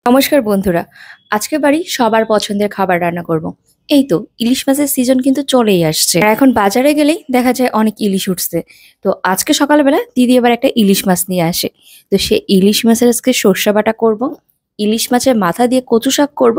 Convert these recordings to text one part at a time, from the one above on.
নমস্কার বন্ধুরা, আজকে বাড়ি সবার পছন্দের খাবার রান্না করব। এই তো ইলিশ মাছের সিজন কিন্তু চলেই আসছে, আর এখন বাজারে গেলেই দেখা যায় অনেক ইলিশ উঠছে। তো আজকে সকালবেলা দিদি আবার একটা ইলিশ মাছ নিয়ে আসে। তো সে ইলিশ মাছের আজকে সর্ষে বাটা করব, ইলিশ মাছের মাথা দিয়ে কচু শাক করব,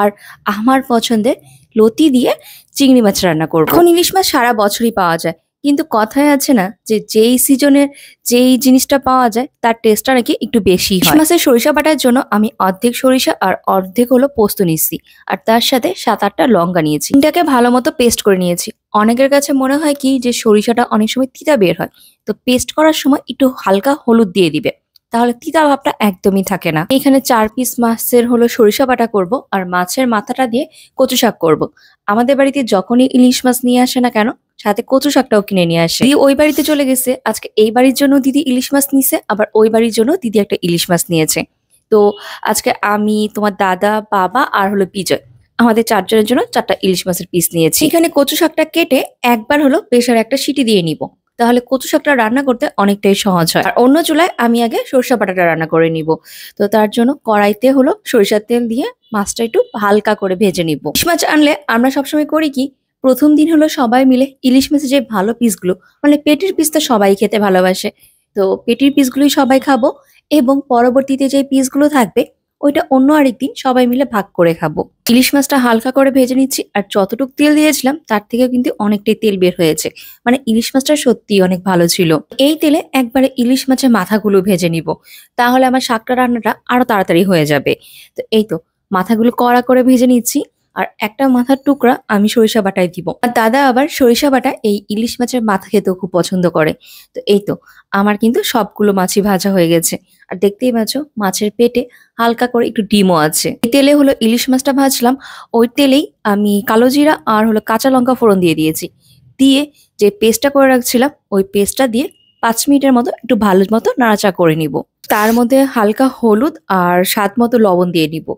আর আমার পছন্দের লতি দিয়ে চিংড়ি মাছ রান্না করব। এখন ইলিশ মাছ সারা বছরই পাওয়া যায়, কিন্তু কথায় আছে না যে যেই সিজনের যেই জিনিসটা পাওয়া যায় তার টেস্টটা নাকি একটু বেশি হয়। ইলিশ মাছের সরিষা বাটার জন্য আমি অর্ধেক সরিষা আর অর্ধেক হলো পোস্ত নিচ্ছি, আর তার সাথে 7-8টা লঙ্কা নিয়েছি। এটাকে ভালো মতো পেস্ট করে নিয়েছি। অনেকের কাছে মনে হয় কি যে সরিষাটা অনেক সময় তিতা বের হয়, তো পেস্ট করার সময় একটু হালকা হলুদ দিয়ে দিবে, তাহলে তিতা ভাবটা একদমই থাকে না। এখানে 4 পিস মাছের হলো সরিষা বাটা করব, আর মাছের মাথাটা দিয়ে কচু শাক করব। আমাদের বাড়িতে যখনই ইলিশ মাছ নিয়ে আসে না কেন, সাথে কচু শাকটাও কিনে নিয়ে আসে। দিদি ওই বাড়িতে চলে গেছে, আজকে এই বাড়ির জন্য দিদি ইলিশ মাছ নিছে, আবার ওই বাড়ির জন্য দিদি একটা ইলিশ মাছ নিয়েছে। তো আজকে আমি, তোমার দাদা, বাবা আর হলো বিজয়, আমাদের 4 জনের জন্য 4টা ইলিশ মাছের পিস নিয়েছি। এখানে কচু শাকটা কেটে একবার হলো প্রেসারে একটা সিটি দিয়ে নিব, তাহলে কচু শাকটা রান্না করতে অনেকটাই সহজ হয়। আর অন্য চুলায় আমি আগে সরষা বাটাটা রান্না করে নিব। তো তার জন্য কড়াইতে হলো সরিষার তেল দিয়ে মাছটা একটু হালকা করে ভেজে নিব। ইলিশ মাছ আনলে আমরা সবসময় করি কি, প্রথম দিন হলো সবাই মিলে ইলিশ মাছের যে ভালো পিসগুলো, মানে পেটির পিস তো সবাই খেতে ভালোবাসে, তো পেটির পিসগুলোই সবাই খাবো, এবং পরবর্তীতে যে পিসগুলো থাকবে ওইটা অন্য আরেকদিন সবাই মিলে ভাগ করে খাবো। ইলিশ মাছটা হালকা করে ভেজে নিচ্ছি, আর যতটুকু তেল দিয়েছিলাম তার থেকে কিন্তু অনেকটাই তেল বের হয়েছে, মানে ইলিশ মাছটা সত্যি অনেক ভালো ছিল। এই তেলে একবারে ইলিশ মাছের মাথাগুলো ভেজে নিব, তাহলে আমার শাকটা রান্নাটা আরো তাড়াতাড়ি হয়ে যাবে। তো এই তো মাথাগুলো কড়া করে ভেজে নিচ্ছি, আর একটা মাথার টুকরা আমি সরিষা বাটায় দিব। আর দাদা আবার সরিষা বাটা এই ইলিশ মাছের মাথা খেতেও খুব পছন্দ করে। তো এই তো আমার কিন্তু সবগুলো মাছই ভাজা হয়ে গেছে, আর দেখতেই পাচ্ছ মাছের পেটে হালকা করে একটু ডিমও আছে। এই তেলে হলো ইলিশ মাছটা ভাজলাম, ওই তেলেই আমি কালো জিরা আর হলো কাঁচা লঙ্কা ফোড়ন দিয়ে দিয়েছি। দিয়ে যে পেস্টটা করে রাখছিলাম ওই পেস্টটা দিয়ে 5 মিনিটের মতো একটু ভালো মতো নাড়াচাড়া করে নিব। তার মধ্যে হালকা হলুদ আর স্বাদ মতো লবণ দিয়ে নিব।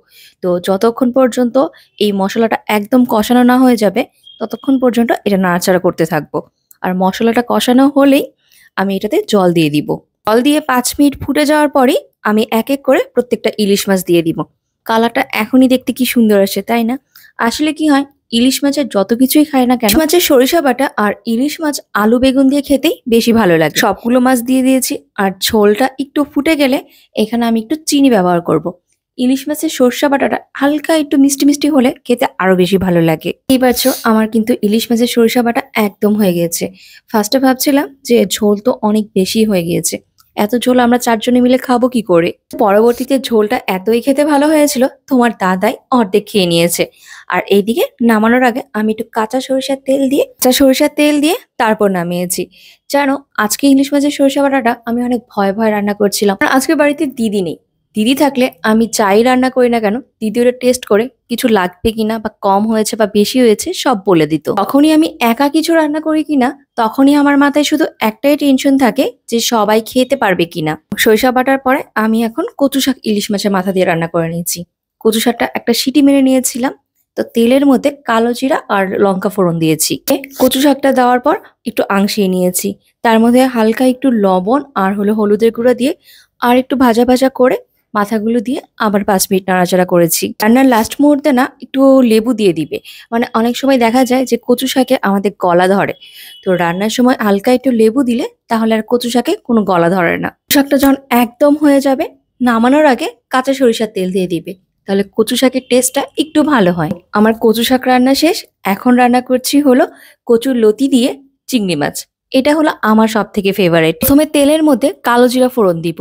তো যতক্ষণ পর্যন্ত এই মশলাটা একদম কষানো না হয়ে যাবে ততক্ষণ পর্যন্ত এটা নাড়াচাড়া করতে থাকবো। আর মশলাটা কষানো হলেই আমি এটাতে জল দিয়ে দিব। জল দিয়ে 5 মিনিট ফুটে যাওয়ার পরেই আমি এক এক করে প্রত্যেকটা ইলিশ মাছ দিয়ে দিব। কালারটা এখনই দেখতে কি সুন্দর আসে, তাই না? আসলে কি হয়, ইলিশ মাছের যত কিছুই খাই না কেন, মাছের সরিষা বাটা আর ইলিশ মাছ আলু বেগুন দিয়ে খেতেই বেশি ভালো লাগে। সবগুলো মাছ দিয়ে দিয়েছি, আর ঝোলটা একটু ফুটে গেলে এখানে আমি একটু চিনি ব্যবহার করব। ইলিশ মাছের সর্ষে বাটাটা হালকা একটু মিষ্টি মিষ্টি হলে খেতে আরো বেশি ভালো লাগে। এই পাচ্ছ আমার কিন্তু ইলিশ মাছের সরিষা বাটা একদম হয়ে গেছে। ফার্স্টে ভাবছিলাম যে ঝোল তো অনেক বেশি হয়ে গিয়েছে, এত ঝোল আমরা 4 জনে মিলে খাবো কি করে। পরবর্তীতে ঝোলটা এতই খেতে ভালো হয়েছিল, তোমার দাদাই অর্ধেক খেয়ে নিয়েছে। আর এইদিকে নামানোর আগে আমি একটু কাঁচা সরিষার তেল দিয়ে তারপর নামিয়েছি। জানো, আজকে ইলিশ মাছের সরিষা বাটাটা আমি অনেক ভয় ভয় রান্না করছিলাম, আর আজকে বাড়িতে দিদি নেই। দিদি থাকলে আমি যাই রান্না করি না কেন দিদি ওটা টেস্ট করে কিছু লাগবে কিনা বা কম হয়েছে বা বেশি হয়েছে সব বলে দিত। তখনই আমি একা কিছু রান্না করি কিনা, তখনই আমার মাথায় শুধু একটাই টেনশন থাকে যে সবাই খেতে পারবে কিনা। সরিষা বাটার পরে আমি এখন কচু শাক ইলিশ মাছের মাথা দিয়ে রান্না করে নিয়েছি। কচু শাকটা একটা সিটি মেরে নিয়েছিলাম, তো তেলের মধ্যে কালো জিরা আর লঙ্কা ফোড়ন দিয়েছি। কচু শাকটা দেওয়ার পর একটু আংশিয়ে নিয়েছি, তার মধ্যে হালকা একটু লবণ আর হলো হলুদের গুঁড়া দিয়ে আর একটু ভাজা ভাজা করে মাথাগুলো দিয়ে আবার 5 মিনিট নাড়াচাড়া করেছি। রান্নার লাস্ট মুহূর্তে না একটু লেবু দিয়ে দিবে, মানে অনেক সময় দেখা যায় যে কচু শাকে আমাদের গলা ধরে, তো রান্নার সময় হালকা একটু লেবু দিলে তাহলে আর কচু শাকে কোনো গলা ধরে না। শাকটা যখন একদম হয়ে যাবে, নামানোর আগে কাঁচা সরিষার তেল দিয়ে দিবে, তাহলে কচু শাকের টেস্টটা একটু ভালো হয়। আমার কচু শাক রান্না শেষ, এখন রান্না করছি হলো কচুর লতি দিয়ে চিংড়ি মাছ। এটা হলো আমার সব থেকে ফেভারিট। প্রথমে তেলের মধ্যে কালো জিরা ফোড়ন দিব,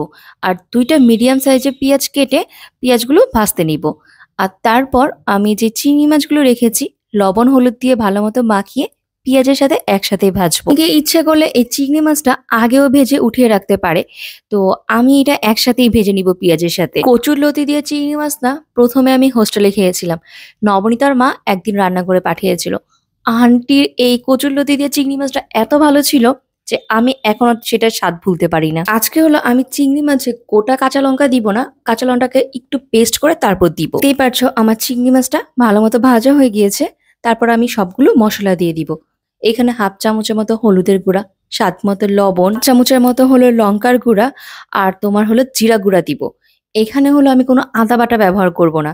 আর 2টা মিডিয়াম সাইজের পেঁয়াজ কেটে পেঁয়াজগুলো ভাজতে নিব। আর তারপর আমি যে চিংড়ি মাছগুলো রেখেছি লবণ হলুদ দিয়ে ভালো মতো মাখিয়ে পেঁয়াজের সাথে একসাথেই ভাজবো। ইচ্ছে করলে এই চিংড়ি মাছটা আগেও ভেজে উঠিয়ে রাখতে পারে, তো আমি এটা একসাথেই ভেজে নিব পেঁয়াজের সাথে। কচুর লতি দিয়ে চিংড়ি মাছ না প্রথমে আমি হোস্টেলে খেয়েছিলাম, নবনীতার মা একদিন রান্না করে পাঠিয়েছিল। আন্টির এই কচুরলতি দিয়ে চিংড়ি মাছটা এত ভালো ছিল যে আমি এখনো সেটার স্বাদ ভুলতে পারি না। আজকে হলো আমি চিংড়ি মাছে গোটা কাঁচা লঙ্কা দিব না, কাঁচা লঙ্কাকে একটু পেস্ট করে তারপর দিব। দেখতেই পারছো আমার চিংড়ি মাছটা ভালো মতো ভাজা হয়ে গিয়েছে। তারপর আমি সবগুলো মশলা দিয়ে দিব। এখানে হাফ চামচের মতো হলুদের গুঁড়া, স্বাদ মতো লবণ, চামচের মতো হলো লঙ্কার গুঁড়া, আর তোমার হলো জিরা গুঁড়া দিব। এখানে হলো আমি কোনো আদা বাটা ব্যবহার করব না।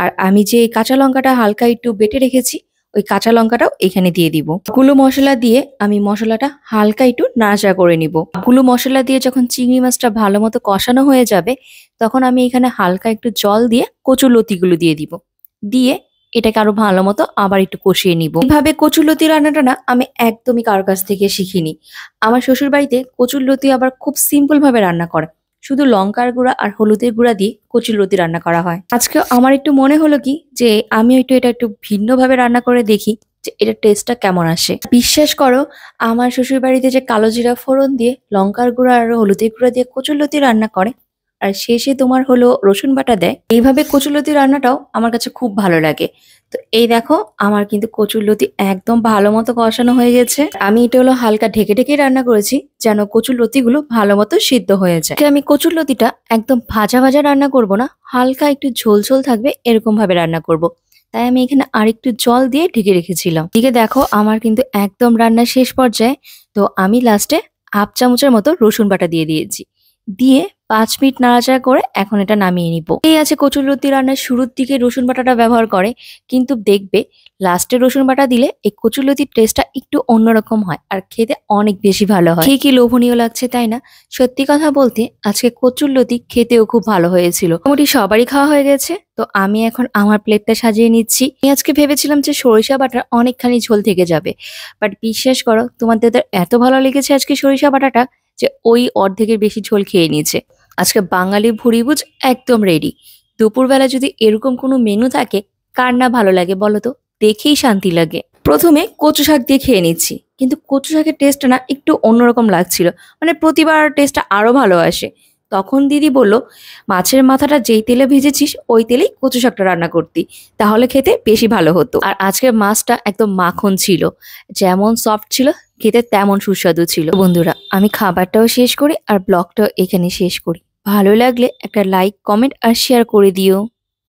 আর আমি যে কাঁচা লঙ্কাটা হালকা একটু বেটে রেখেছি, ওই কাঁচা লঙ্কাটাও এখানে দিয়ে দিব। গুলো মসলা দিয়ে আমি মসলাটা হালকা একটু নাড়াচাড়া করে নিব। গুলো মসলা দিয়ে যখন চিংড়ি মাছটা ভালো মতো কষানো হয়ে যাবে, তখন আমি এখানে হালকা একটু জল দিয়ে কচুরলতিগুলো দিয়ে দিব। দিয়ে এটাকে আরো ভালো মতো আবার একটু কষিয়ে নিব। এভাবে কচুরলতি রান্নাটা না আমি একদমই কারোর কাছ থেকে শিখিনি। আমার শ্বশুর বাড়িতে কচুরলতি আবার খুব সিম্পল ভাবে রান্না করে, শুধু লঙ্কার গুঁড়া আর হলুদের গুঁড়া দিয়ে কচুরলতি রান্না করা হয়। আজকে আমার একটু মনে হলো কি যে আমি এটা একটু ভিন্নভাবে রান্না করে দেখি যে এটার টেস্টটা কেমন আসে। বিশ্বাস করো, আমার শ্বশুর বাড়িতে যে কালো জিরা ফোড়ন দিয়ে লঙ্কার গুঁড়া আর হলুদের গুঁড়া দিয়ে কচুরলতি রান্না করে আর শেষে তোমার হলো রসুন বাটা দেয়, এইভাবে কচুরলতি রান্নাটাও আমার কাছে খুব ভালো লাগে। তো এই দেখো আমার কিন্তু কচুরলতি একদম ভালো মতো কষানো হয়ে গেছে। আমি এটা হলো হালকা ঢেকে ঢেকে রান্না করেছি যেন কচুরলতি গুলো ভালো মতো সিদ্ধ হয়ে যায়। আমি কচুরলতিটা একদম ভাজা ভাজা রান্না করব না, হালকা একটু ঝোল ঝোল থাকবে এরকম ভাবে রান্না করব। তাই আমি এখানে আরেকটু জল দিয়ে ঢেকে রেখেছিলাম। এদিকে দেখো আমার কিন্তু একদম রান্নার শেষ পর্যায়ে। তো আমি লাস্টে হাফ চামচের মতো রসুন বাটা দিয়ে দিয়েছি। দিয়ে ৫ মিনিট নাড়াচাড়া করে এখন এটা নামিয়ে নিব। এই আছে কচুরলতি রান্নার শুরুর দিকে রসুন বাটাটা ব্যবহার করে, কিন্তু দেখবে লাস্টে রসুন বাটা দিলে এই কচুরলতির টেস্টটা একটু অন্যরকম হয় আর খেতে অনেক বেশি ভালো হয়। ঠিকই লোভনীয় লাগছে তাই না? সত্যি কথা বলতে আজকে কচুরলতি খেতেও খুব ভালো হয়েছিল। মোটামুটি সবারই খাওয়া হয়ে গেছে, তো আমি এখন আমার প্লেটটা সাজিয়ে নিচ্ছি। আমি আজকে ভেবেছিলাম যে সরিষা বাটা অনেকখানি ঝোল থেকে যাবে, বাট বিশ্বাস করো তোমাদের এত ভালো লেগেছে আজকে সরিষা বাটাটা যে ওই অর্ধেকের বেশি ঝোল খেয়ে নিয়েছে। আজকে বাঙালি ভুরিভোজ একদম রেডি। দুপুরবেলা যদি এরকম কোনো মেনু থাকে কার না ভালো লাগে বলো তো? দেখেই শান্তি লাগে। প্রথমে কচু শাক দিয়ে খেয়ে নিচ্ছি, কিন্তু কচু শাকের টেস্টটা না একটু অন্যরকম লাগছিল, মানে প্রতিবার টেস্টটা আরো ভালো আসে। তখন দিদি বলল মাছের মাথাটা যেই তেলে ভেজেছিস ওই তেলেই কচু শাকটা রান্না করতি, তাহলে খেতে বেশি ভালো হতো। আর আজকের মাছটা একদম মাখন ছিল, যেমন সফট ছিল খেতে তেমন সুস্বাদু ছিল। বন্ধুরা আমি খাবারটাও শেষ করি আর ব্লগটাও এখানে শেষ করি। ভালো লাগলে একটা লাইক, কমেন্ট আর শেয়ার করে দিও।